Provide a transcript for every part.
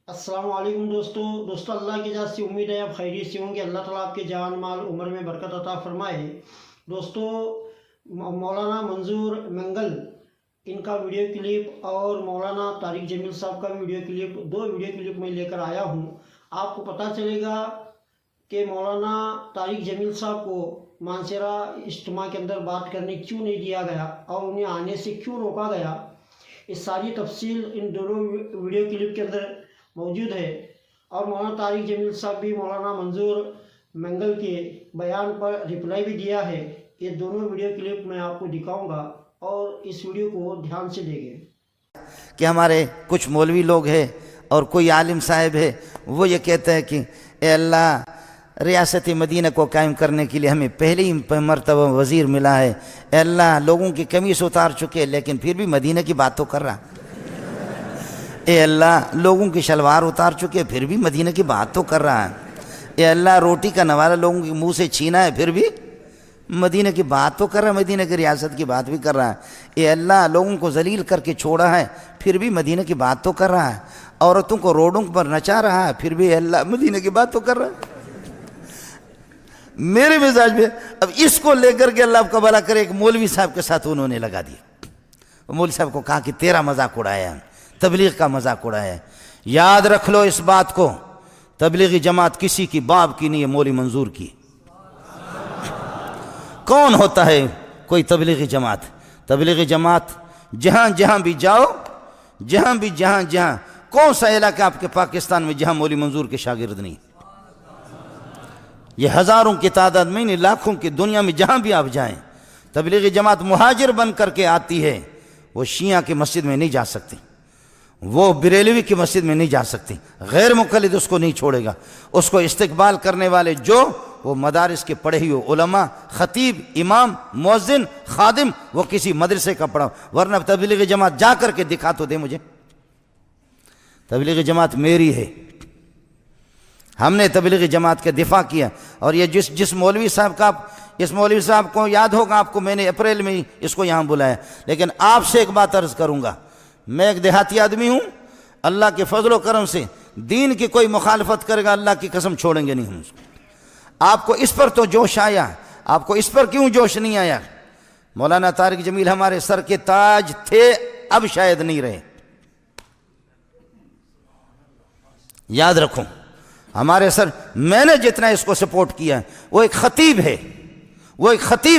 السلام علیکم دوستو اللہ کی ذات سے امید ہے آپ خیریت سے ہوں گے۔ اللہ تعالیٰ آپ کے جان مال عمر میں برکت عطا فرمائے۔ دوستو مولانا منظور منگل ان کا ویڈیو کلپ اور مولانا طارق جمیل صاحب کا ویڈیو کلپ، دو ویڈیو کلپ میں لے کر آیا ہوں۔ آپ کو پتہ چلے گا کہ مولانا طارق جمیل صاحب کو مانسہرہ اجتماع کے اندر بات کرنے کیوں نہیں دیا گیا اور انہیں آنے سے کیوں روکا گیا۔ اس ساری تفصیل ان دونوں ویڈیو کلپ کے اندر موجود ہے، اور مولانا طارق جمیل صاحب بھی مولانا منظور منگل کے بیان پر رپلائی بھی دیا ہے۔ یہ دونوں ویڈیو کلپ میں آپ کو دکھاؤں گا اور اس ویڈیو کو دھیان سے دیکھیں۔ کہ ہمارے کچھ مولوی لوگ ہیں اور کوئی عالم صاحب ہے، وہ یہ کہتے ہیں کہ اے اللہ، ریاست مدینہ کو قائم کرنے کے لیے ہمیں پہلی مرتبہ وزیر ملا ہے، اے اللہ لوگوں کی قمیص اتار چکے لیکن پھر بھی مدینہ کی بات تو کر رہا، اے اللہ لوگوں کی شلوار اتار چکے پھر بھی مدینہ کی بات تو کر رہا ہے، اے اللہ روٹی کا نوالہ لوگوں کے منہ سے چھینا ہے پھر بھی مدینہ کی بات تو کر رہا ہے، مدینہ کی ریاست کی بات بھی کر رہا ہے، اے اللہ لوگوں کو ذلیل کر کے چھوڑا ہے پھر بھی مدینہ کی بات تو کر رہا ہے، عورتوں کو روڈوں پر نچا رہا ہے پھر بھی اے اللہ مدینہ کی بات تو کر رہا ہے۔ میرے مزاج میں اب اس کو لے کر کے اللہ آپ کا بھلا کرے، ایک مولوی صاحب کے ساتھ انہوں نے لگا دیا، مولوی صاحب کو کہا کہ تیرا مذاق اڑایا ہے، تبلیغ کا مذاق اڑایا ہے۔ یاد رکھ لو اس بات کو، تبلیغی جماعت کسی کی باپ کی نہیں ہے، مولوی منظور کی۔ کون ہوتا ہے کوئی تبلیغی جماعت؟ تبلیغی جماعت جہاں جہاں بھی جاؤ، جہاں کون سا علاقہ آپ کے پاکستان میں جہاں مولوی منظور کے شاگرد نہیں؟ یہ ہزاروں کی تعداد میں نہیں، لاکھوں کی دنیا میں جہاں بھی آپ جائیں، تبلیغی جماعت مہاجر بن کر کے آتی ہے، وہ شیعہ کی مسجد میں نہیں جا سکتی، وہ بریلوی کی مسجد میں نہیں جا سکتی، غیر مقلد اس کو نہیں چھوڑے گا، اس کو استقبال کرنے والے جو وہ مدارس کے پڑھے ہوئے علماء، خطیب، امام، مؤذن، خادم، وہ کسی مدرسے کا پڑھا، ورنہ تبلیغی جماعت جا کر کے دکھا تو دے مجھے۔ تبلیغی جماعت میری ہے، ہم نے تبلیغی جماعت کا دفاع کیا، اور یہ جس مولوی صاحب کا اس مولوی صاحب کو یاد ہوگا آپ کو، میں نے اپریل میں اس کو یہاں بلایا، لیکن آپ سے ایک بات عرض کروں گا، میں ایک دیہاتی آدمی ہوں، اللہ کے فضل و کرم سے دین کی کوئی مخالفت کرے گا اللہ کی قسم چھوڑیں گے نہیں ہم اس کو۔ آپ کو اس پر تو جوش آیا، آپ کو اس پر کیوں جوش نہیں آیا؟ مولانا طارق جمیل ہمارے سر کے تاج تھے، اب شاید نہیں رہے، یاد رکھو ہمارے سر، میں نے جتنا اس کو سپورٹ کیا ہے، وہ ایک خطیب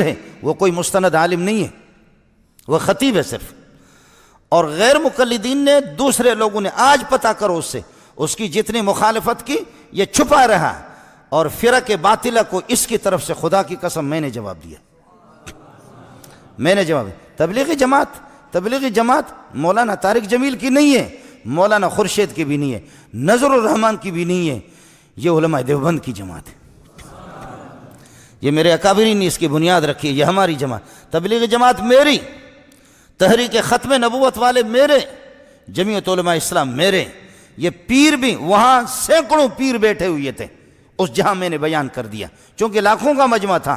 ہے، وہ کوئی مستند عالم نہیں ہے، وہ خطیب ہے صرف، اور غیر مقلدین نے، دوسرے لوگوں نے، آج پتہ کرو اس سے، اس کی جتنی مخالفت کی یہ چھپا رہا، اور فرق باطلہ کو اس کی طرف سے خدا کی قسم میں نے جواب دیا، تبلیغی جماعت مولانا طارق جمیل کی نہیں ہے، مولانا خورشید کی بھی نہیں ہے، نظر الرحمان کی بھی نہیں ہے، یہ علماء دیوبند کی جماعت ہے، یہ میرے اکابرین نے اس کی بنیاد رکھی ہے، یہ ہماری جماعت، تبلیغی جماعت میری، تحریک ختم نبوت والے میرے، جمعیت علماء اسلام میرے، یہ پیر بھی، وہاں سینکڑوں پیر بیٹھے ہوئے تھے اس جہاں میں نے بیان کر دیا، چونکہ لاکھوں کا مجمع تھا،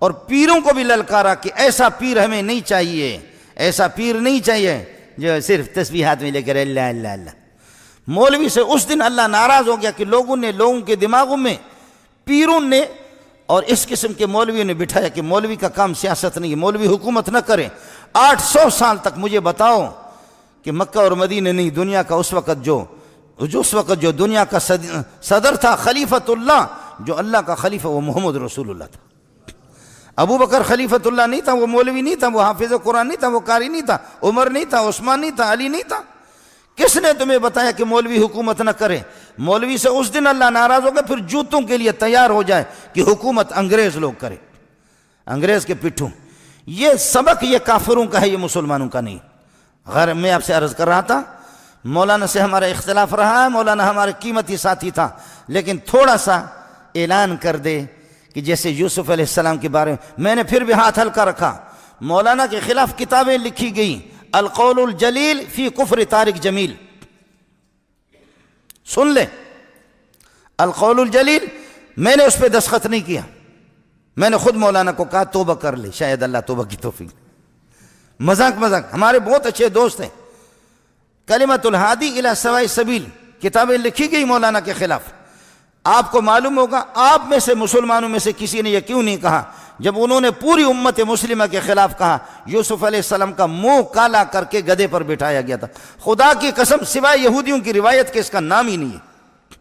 اور پیروں کو بھی للکارا کہ ایسا پیر ہمیں نہیں چاہیے، ایسا پیر نہیں چاہیے جو صرف تسبیحات میں لے کر اللہ اللہ اللہ۔ مولوی سے اس دن اللہ ناراض ہو گیا کہ لوگوں کے دماغوں میں پیروں نے اور اس قسم کے مولویوں نے بٹھایا کہ مولوی کا کام سیاست نہیں ہے، مولوی حکومت نہ کرے۔ 800 سال تک مجھے بتاؤ کہ مکہ اور مدینہ نہیں، دنیا کا اس وقت جو دنیا کا صدر تھا، خلیفۃ اللہ، جو اللہ کا خلیفہ، وہ محمد رسول اللہ تھا۔ ابو بکر خلیفۃ اللہ نہیں تھا، وہ مولوی نہیں تھا، وہ حافظ قرآن نہیں تھا، وہ قاری نہیں تھا، عمر نہیں تھا، عثمان نہیں تھا، علی نہیں تھا۔ کس نے تمہیں بتایا کہ مولوی حکومت نہ کرے؟ مولوی سے اس دن اللہ ناراض ہو گیا، پھر جوتوں کے لیے تیار ہو جائے کہ حکومت انگریز لوگ کرے، انگریز کے پٹھوں۔ یہ سبق یہ کافروں کا ہے، یہ مسلمانوں کا نہیں۔ غیر میں آپ سے عرض کر رہا تھا، مولانا سے ہمارا اختلاف رہا ہے، مولانا ہمارے قیمتی ساتھی تھا، لیکن تھوڑا سا اعلان کر دے کہ جیسے یوسف علیہ السلام کے بارے میں نے پھر بھی ہاتھ ہلکا رکھا، مولانا کے خلاف کتابیں لکھی گئیں، القول الجلیل فی کفر طارق جمیل، سن لیں، القول الجلیل، میں نے اس پہ دستخط نہیں کیا، میں نے خود مولانا کو کہا توبہ کر لے، شاید اللہ توبہ کی توفیق۔ مذاق ہمارے بہت اچھے دوست ہیں، کلمۃ الہادی الی سواء السبیل کتابیں لکھی گئی مولانا کے خلاف. آپ کو معلوم ہوگا آپ میں سے مسلمانوں میں سے کسی نے یہ کیوں نہیں کہا جب انہوں نے پوری امت مسلمہ کے خلاف کہا. یوسف علیہ السلام کا منہ کالا کر کے گدھے پر بٹھایا گیا تھا. خدا کی قسم سوائے یہودیوں کی روایت کے اس کا نام ہی نہیں ہے.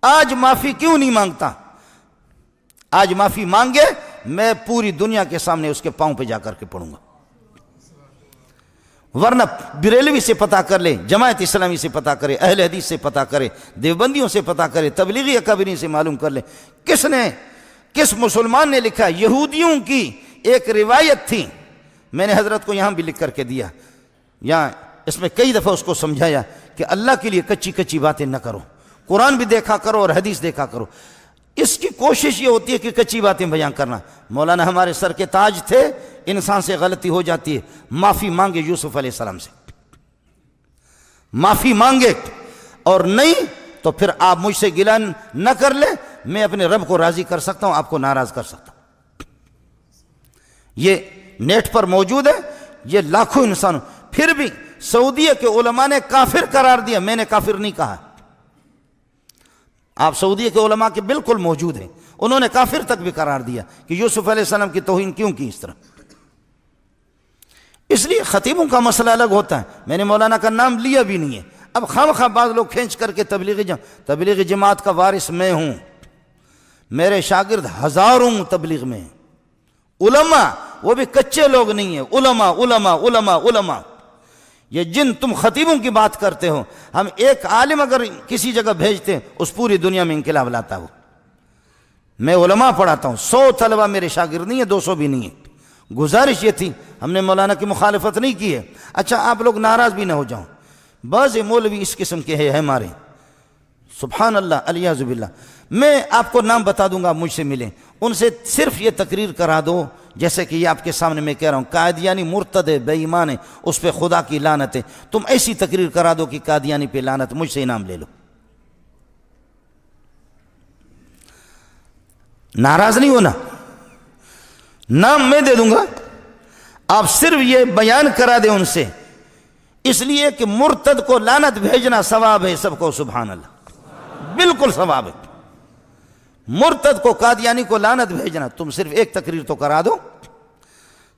آج معافی کیوں نہیں مانگتا؟ آج معافی مانگے میں پوری دنیا کے سامنے اس کے پاؤں پہ جا کر کے پڑوں گا. ورنہ بریلوی سے پتہ کر لے، جماعت اسلامی سے پتہ کرے، اہل حدیث سے پتہ کرے، دیوبندیوں سے پتہ کرے، تبلیغی اکابرین سے معلوم کر لے کس مسلمان نے لکھا. یہودیوں کی ایک روایت تھی، میں نے حضرت کو یہاں بھی لکھ کر کے دیا، یہاں اس میں کئی دفعہ اس کو سمجھایا کہ اللہ کے لیے کچی باتیں نہ کرو، قرآن بھی دیکھا کرو اور حدیث دیکھا کرو. اس کی کوشش یہ ہوتی ہے کہ کچی باتیں بیان کرنا. مولانا ہمارے سر کے تاج تھے، انسان سے غلطی ہو جاتی ہے، معافی مانگے یوسف علیہ السلام سے، معافی مانگے، اور نہیں تو پھر آپ مجھ سے گلہ نہ کر لیں، میں اپنے رب کو راضی کر سکتا ہوں، آپ کو ناراض کر سکتا ہوں. یہ نیٹ پر موجود ہے، یہ لاکھوں انسانوں. پھر بھی سعودیہ کے علماء نے کافر قرار دیا، میں نے کافر نہیں کہا. آپ سعودیہ کے علماء کے بالکل موجود ہیں، انہوں نے کافر تک بھی قرار دیا کہ یوسف علیہ السلام کی توہین کیوں کی اس طرح. اس لیے خطیبوں کا مسئلہ الگ ہوتا ہے. میں نے مولانا کا نام لیا بھی نہیں ہے. اب خواہ بعض لوگ کھینچ کر کے تبلیغی جماعت کا وارث میں ہوں، میرے شاگرد ہزاروں تبلیغ میں ہیں. علماء وہ بھی کچے لوگ نہیں ہیں، علماء علماء علماء علماء. یہ جن تم خطیبوں کی بات کرتے ہو، ہم ایک عالم اگر کسی جگہ بھیجتے ہیں اس پوری دنیا میں انقلاب لاتا ہو. میں علماء پڑھاتا ہوں، 100 طلبہ میرے شاگرد نہیں ہیں، 200 بھی نہیں ہیں. گزارش یہ تھی، ہم نے مولانا کی مخالفت نہیں کی ہے. اچھا آپ لوگ ناراض بھی نہ ہو جاؤں، بعض مولوی اس قسم کے ہیں ہمارے، سبحان اللہ الیاذ باللہ. میں آپ کو نام بتا دوں گا، مجھ سے ملیں، ان سے صرف یہ تقریر کرا دو جیسے کہ یہ آپ کے سامنے میں کہہ رہا ہوں، قادیانی مرتد ہے، بے ایمان ہے، اس پہ خدا کی لعنت ہے. تم ایسی تقریر کرا دو کہ قادیانی پہ لعنت، مجھ سے انعام لے لو. ناراض نہیں ہونا، نام میں دے دوں گا، آپ صرف یہ بیان کرا دیں ان سے. اس لیے کہ مرتد کو لعنت بھیجنا ثواب ہے سب کو، سبحان اللہ، بالکل ثواب ہے. مرتد کو قادیانی کو لعنت بھیجنا، تم صرف ایک تقریر تو کرا دو،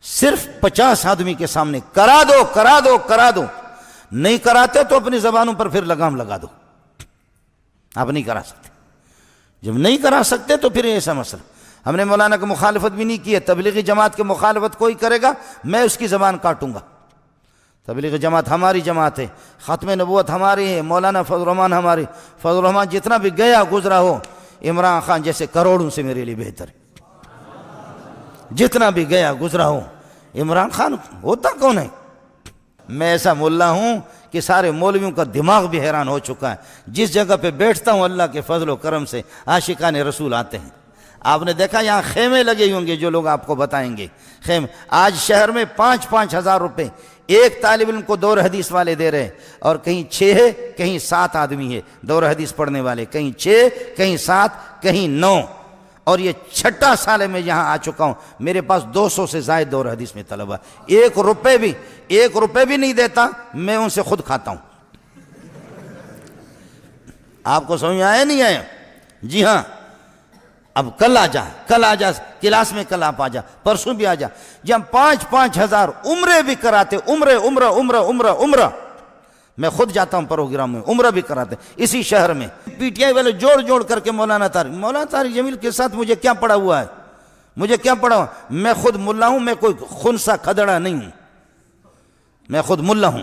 صرف 50 آدمی کے سامنے کرا دو کرا دو کرا دو. نہیں کراتے تو اپنی زبانوں پر پھر لگام لگا دو. آپ نہیں کرا سکتے، جب نہیں کرا سکتے تو پھر ایسا مسئلہ. ہم نے مولانا کی مخالفت بھی نہیں کی ہے. تبلیغی جماعت کی مخالفت کوئی کرے گا میں اس کی زبان کاٹوں گا. تبلیغی جماعت ہماری جماعت ہے، ختم نبوت ہماری ہے، مولانا فضل الرحمان ہماری. فضل الرحمان جتنا بھی گیا گزرا ہو، عمران خان جیسے کروڑوں سے میرے لیے بہتر ہے. جتنا بھی گیا گزرا ہو، عمران خان ہوتا کون ہے؟ میں ایسا ملا ہوں کہ سارے مولویوں کا دماغ بھی حیران ہو چکا ہے. جس جگہ پہ بیٹھتا ہوں اللہ کے فضل و کرم سے عاشقان رسول آتے ہیں. آپ نے دیکھا یہاں خیمے لگے ہوں گے، جو لوگ آپ کو بتائیں گے خیمے. آج شہر میں 5-5 ہزار روپے ایک طالب علم کو دور حدیث والے دے رہے ہیں، اور کہیں 6 ہے کہیں 7 آدمی ہے دور حدیث پڑھنے والے، کہیں 6 کہیں 7 کہیں 9. اور یہ 6 سال میں یہاں آ چکا ہوں، میرے پاس 200 سے زائد دور حدیث میں طلبہ. 1 روپے بھی نہیں دیتا، میں ان سے خود کھاتا ہوں. آپ کو سمجھ آیا نہیں آیا؟ جی ہاں. اب کل آ جا کلاس میں، کل آپ آ جا، پرسوں بھی آ جا. جب 5-5 ہزار عمرے بھی کراتے، عمرہ میں خود جاتا ہوں پروگرام میں، عمرہ بھی کراتے اسی شہر میں. پی ٹی آئی والے جوڑ کر کے مولانا طارق جمیل کے ساتھ مجھے کیا پڑا ہوا ہے؟ میں خود ملا ہوں، میں کوئی خنسا کھدڑا نہیں ہوں، میں خود ملا ہوں.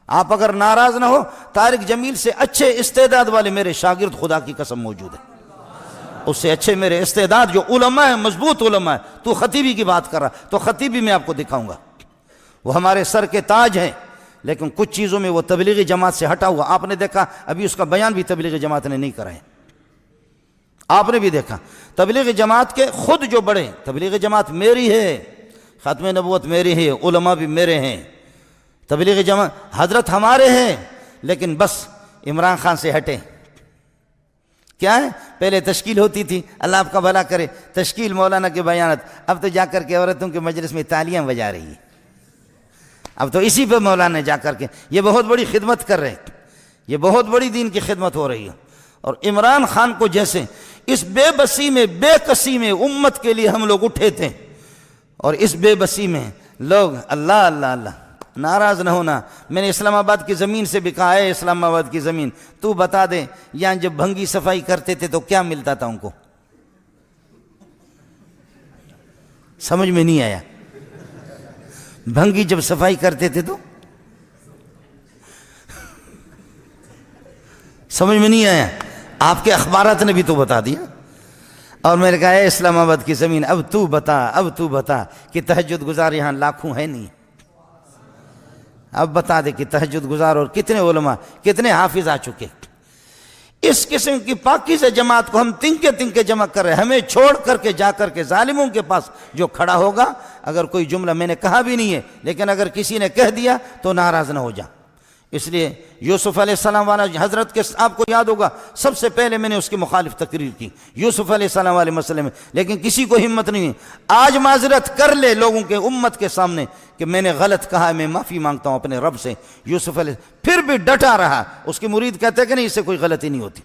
آپ اگر ناراض نہ ہو، طارق جمیل سے اچھے استعداد والے میرے شاگرد خدا کی قسم موجود ہیں. اس سے اچھے میرے استعداد جو علماء ہیں، مضبوط علماء ہیں. تو خطیبی کی بات کر رہا، تو خطیبی میں آپ کو دکھاؤں گا، وہ ہمارے سر کے تاج ہیں. لیکن کچھ چیزوں میں وہ تبلیغی جماعت سے ہٹا ہوا. آپ نے دیکھا ابھی اس کا بیان بھی تبلیغی جماعت نے نہیں کرائے. آپ نے بھی دیکھا تبلیغی جماعت کے خود جو بڑے، تبلیغی جماعت میری ہے، ختم نبوت میری ہے، علماء بھی میرے ہیں، تبلیغی جماعت حضرت ہمارے ہیں. لیکن بس عمران خان سے ہٹے. کیا ہے؟ پہلے تشکیل ہوتی تھی، اللہ آپ کا بھلا کرے، تشکیل مولانا کے بیانات. اب تو جا کر کے عورتوں کے مجلس میں تالیاں بجا رہی ہے. اب تو اسی پہ مولانا جا کر کے یہ بہت بڑی خدمت کر رہے ہیں. یہ بہت بڑی دین کی خدمت ہو رہی ہے. اور عمران خان کو جیسے اس بے بسی میں بے کسی میں امت کے لیے ہم لوگ اٹھے تھے، اور اس بے بسی میں لوگ اللہ اللہ اللہ. ناراض نہ ہونا، میں نے اسلام آباد کی زمین سے بھی کہا ہے، اسلام آباد کی زمین تو بتا دے یہاں جب بھنگی صفائی کرتے تھے تو کیا ملتا تھا ان کو؟ سمجھ میں نہیں آیا. بھنگی جب صفائی کرتے تھے تو سمجھ میں نہیں آیا. آپ کے اخبارات نے بھی تو بتا دیا. اور میں نے کہا ہے اسلام آباد کی زمین اب تو بتا کہ تہجد گزار یہاں لاکھوں ہے نہیں. اب بتا دے کہ تہجد گزار اور کتنے علماء کتنے حافظ آ چکے. اس قسم کی پاکیزہ جماعت کو ہم تنکے جمع کر رہے ہیں. ہمیں چھوڑ کر کے جا کر کے ظالموں کے پاس جو کھڑا ہوگا، اگر کوئی جملہ میں نے کہا بھی نہیں ہے لیکن اگر کسی نے کہہ دیا تو ناراض نہ ہو جا. اس لیے یوسف علیہ السلام والا حضرت کے آپ کو یاد ہوگا سب سے پہلے میں نے اس کی مخالف تقریر کی یوسف علیہ السلام والے مسئلے میں، لیکن کسی کو ہمت نہیں ہے. آج معذرت کر لے لوگوں کے امت کے سامنے کہ میں نے غلط کہا ہے، میں معافی مانگتا ہوں اپنے رب سے. یوسف علیہ پھر بھی ڈٹا رہا. اس کے مرید کہتے ہیں کہ نہیں اس سے کوئی غلطی نہیں ہوتی.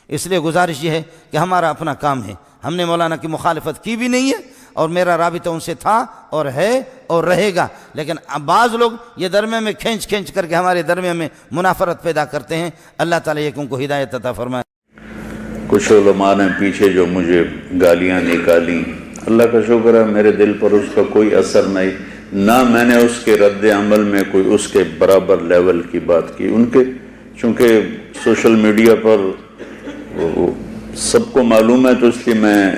اس لیے گزارش یہ ہے کہ ہمارا اپنا کام ہے. ہم نے مولانا کی مخالفت کی بھی نہیں ہے اور میرا رابطہ ان سے تھا اور ہے اور رہے گا. لیکن بعض لوگ یہ درمیان میں کھینچ کر کے ہمارے درمیان میں منافرت پیدا کرتے ہیں. اللہ تعالیٰ ایک ان کو ہدایت عطا فرمائے. کچھ علماء نے پیچھے جو مجھے گالیاں نکالی، اللہ کا شکر ہے میرے دل پر اس کا کوئی اثر نہیں. نہ میں نے اس کے رد عمل میں کوئی اس کے برابر لیول کی بات کی. ان کے چونکہ سوشل میڈیا پر سب کو معلوم ہے تو اس لیے میں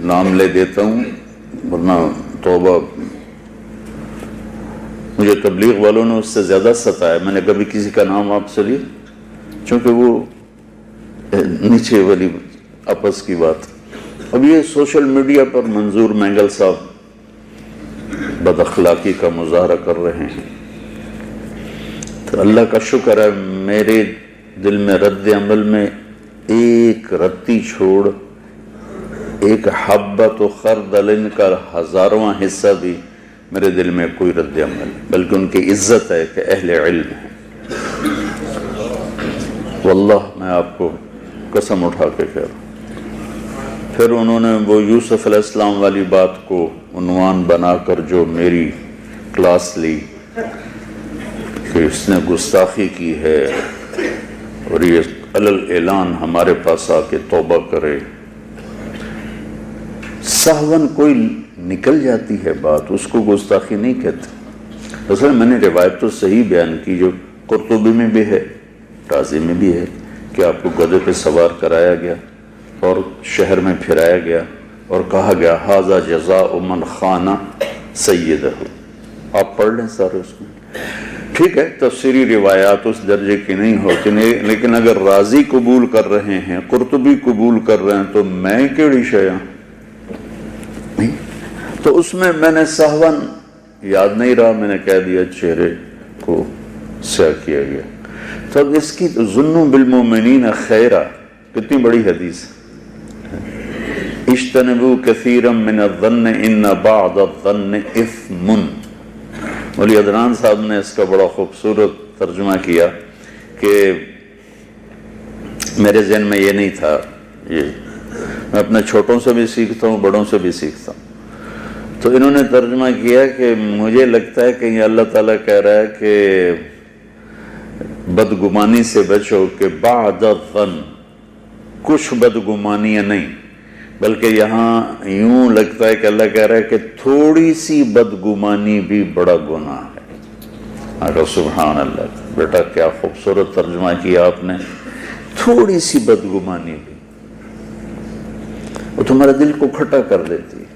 نام لے دیتا ہوں، ورنہ توبہ. مجھے تبلیغ والوں نے اس سے زیادہ ستایا. میں نے کبھی کسی کا نام آپ سے لیا چونکہ وہ نیچے والی آپس کی بات. اب یہ سوشل میڈیا پر منظور مینگل صاحب بد اخلاقی کا مظاہرہ کر رہے ہیں تو اللہ کا شکر ہے میرے دل میں رد عمل میں ایک رتی چھوڑ ایک حبۃ و خردل کا 1000واں حصہ بھی میرے دل میں کوئی رد عمل نہیں، بلکہ ان کی عزت ہے کہ اہل علم ہیں. واللہ میں آپ کو قسم اٹھا کے کہہ رہا ہوں. پھر انہوں نے وہ یوسف علیہ السلام والی بات کو عنوان بنا کر جو میری کلاس لی کہ اس نے گستاخی کی ہے اور یہ اعلان ہمارے پاس آ کے توبہ کرے. سہون کوئی نکل جاتی ہے بات، اس کو گستاخی نہیں کہتے. اصل میں نے روایت تو صحیح بیان کی جو قرطبی میں بھی ہے، رازی میں بھی ہے کہ آپ کو گدھے پہ سوار کرایا گیا اور شہر میں پھرایا گیا اور کہا گیا ھذا جزاء من خان سیدہ. آپ پڑھ لیں سارے اس میں. ٹھیک ہے تفسیری روایات اس درجے کی نہیں ہوتی، لیکن اگر رازی قبول کر رہے ہیں، قرطبی قبول کر رہے ہیں تو میں کیڑی شیاں نہیں. تو اس میں نے سہون یاد نہیں رہا، میں نے کہہ دیا چہرے کو سیاہ کیا گیا. تب اس کی ظنوا بالمؤمنین خیرا کتنی بڑی حدیث ہے. اجتنبوا کثیرا من الظن ان بعض الظن اثم. مولی عدنان صاحب نے اس کا بڑا خوبصورت ترجمہ کیا کہ میرے ذہن میں یہ نہیں تھا. یہ میں اپنے چھوٹوں سے بھی سیکھتا ہوں، بڑوں سے بھی سیکھتا ہوں. تو انہوں نے ترجمہ کیا کہ مجھے لگتا ہے کہ یہ اللہ تعالیٰ کہہ رہا ہے کہ بدگمانی سے بچو، کہ بعد الظن کچھ بدگمانیاں نہیں، بلکہ یہاں یوں لگتا ہے کہ اللہ کہہ رہا ہے کہ تھوڑی سی بدگمانی بھی بڑا گناہ ہے. اگر سبحان اللہ، بیٹا کیا خوبصورت ترجمہ کیا آپ نے. تھوڑی سی بدگمانی بھی وہ تمہارے دل کو کھٹا کر دیتی ہے.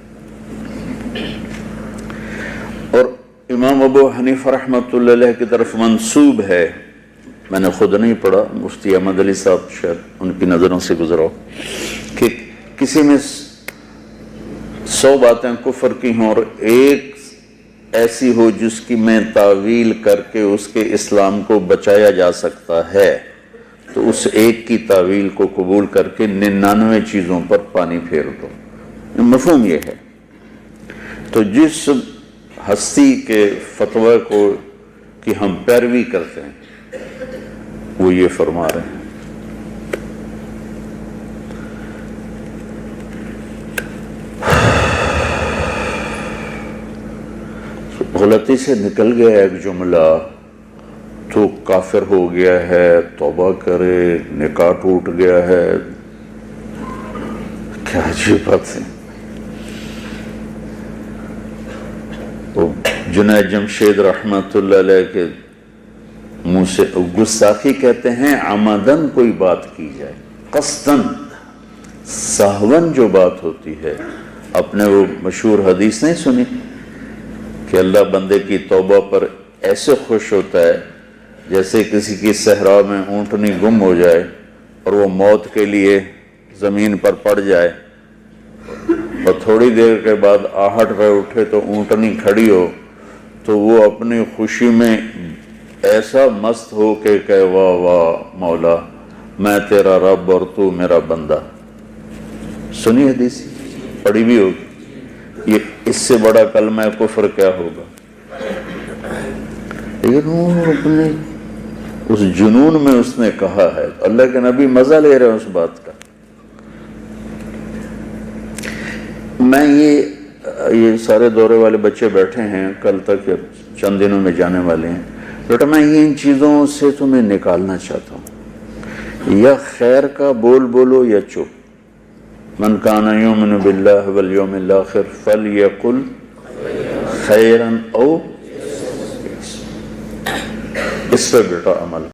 اور امام ابو حنیفہ رحمۃ اللہ علیہ کی طرف منسوب ہے، میں نے خود نہیں پڑھا، مفتی احمد علی صاحب شاید ان کی نظروں سے گزرا، کہ کسی میں 100 باتیں کفر کی ہوں اور ایک ایسی ہو جس کی میں تعویل کر کے اس کے اسلام کو بچایا جا سکتا ہے، تو اس ایک کی تعویل کو قبول کر کے 99 چیزوں پر پانی پھیر دو. مفہوم یہ ہے. تو جس ہستی کے فتویٰ کو کہ ہم پیروی کرتے ہیں وہ یہ فرما رہے ہیں، غلطی سے نکل گیا ایک جملہ تو کافر ہو گیا ہے، توبہ کرے، نکاح ٹوٹ گیا ہے. کیا عجیب بات ہے. جنید جمشید رحمت اللہ علیہ کے منہ سے گستاخی کہتے ہیں عمدن کوئی بات کی جائے، قصدن. سہون جو بات ہوتی ہے، اپنے وہ مشہور حدیث نہیں سنی کہ اللہ بندے کی توبہ پر ایسے خوش ہوتا ہے جیسے کسی کی صحرا میں اونٹنی گم ہو جائے اور وہ موت کے لیے زمین پر پڑ جائے اور تھوڑی دیر کے بعد آہٹ پہ اٹھے تو اونٹنی کھڑی ہو، تو وہ اپنی خوشی میں ایسا مست ہو کہ کہے واہ واہ مولا میں تیرا رب اور تو میرا بندہ. سنی حدیث، پڑھی بھی ہوگی. یہ اس سے بڑا کلمہ کفر کیا ہوگا؟ لیکن وہ اپنے اس جنون میں اس نے کہا ہے. اللہ کے نبی مزہ لے رہے ہیں اس بات کا. میں یہ سارے دورے والے بچے بیٹھے ہیں، کل تک یا چند دنوں میں جانے والے ہیں. بیٹا میں یہ ان چیزوں سے تمہیں نکالنا چاہتا ہوں، یا خیر کا بول بولو یا چپ. من کان یؤمن باللہ والیوم الآخر فلیقل خیرا او، اس پہ بیٹا عمل